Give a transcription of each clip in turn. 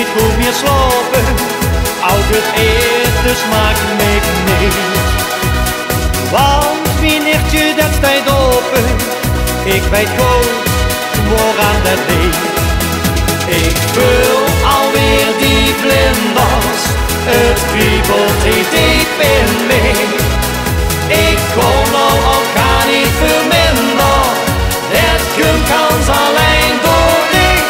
niet goed meer slapen, ook het eten smaakt me niet. Want wie nichtje dat staat open, ik weet goed waaraan dat ligt. Ik voel alweer die vlinders, het kriebelt heel diep in me. Ik kon nou ook gar niet verminderen, dat komt kans alleen door dich.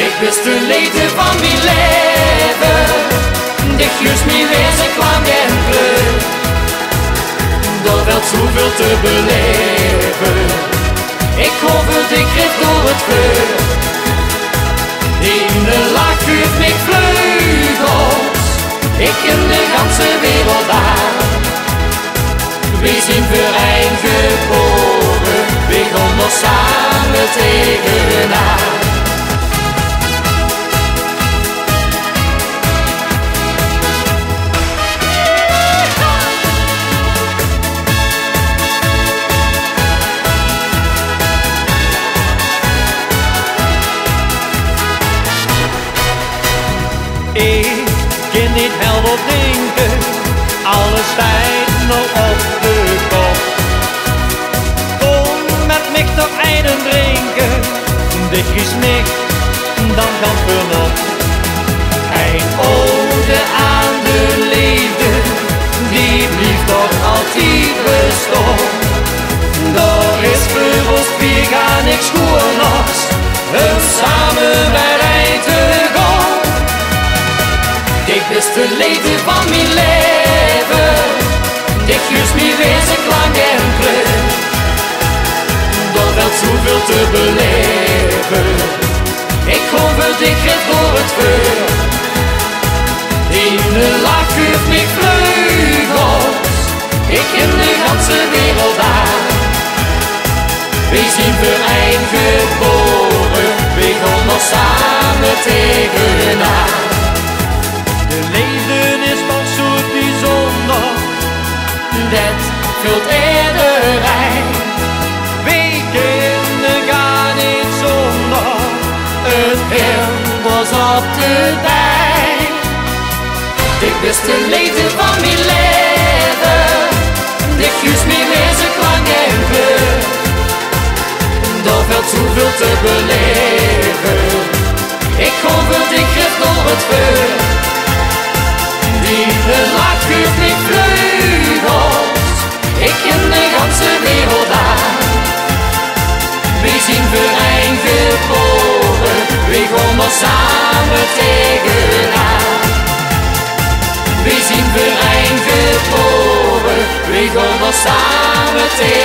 Ik wist de liefde van mijn leven, dich just mijn wezen kwam en terug. Er werd zoveel te beleven, ik hoop het, ik kreeg door het vuur. In de lach geeft mij vleugels, ik in de ganse wereld aan. We zijn vereend geboren, we gaan nog samen tegenaan. Ik kan niet helder denken, alles stijgt nog op de kop. Kom met mij toch einen drinken, dit is niks, dan kan het nog. Een ode aan de liefde, die blijft toch altijd bestaan. Daar is voor ons vier gar niks goed, om samen bij te gaan. Ik wist de liefde van mijn leven, ik just mijn wezen klank en kleur. Er werd zoveel te beleven, ik hoop het, ik geef door het vuur. In de lach geeft mij vleugels, ik in de ganse wereld aan. We zijn vereend geboren, we gaan nog samen tegenaan. De leven is toch zo bijzonder, dat vult iedereen. We kunnen gar niet zonder, het kind was op de dijk. Ik wist de liefde van mijn leven, ik just mijn wezen klank en kleur. Er valt zoveel te beleven, ik hoop het, ik geef door het vuur. Die de lach geeft mij vleugels, ik in de ganse wereld aan. We zijn vereend geboren, we gaan nog samen tegenaan. We zijn vereend geboren, we gaan nog samen tegenaan.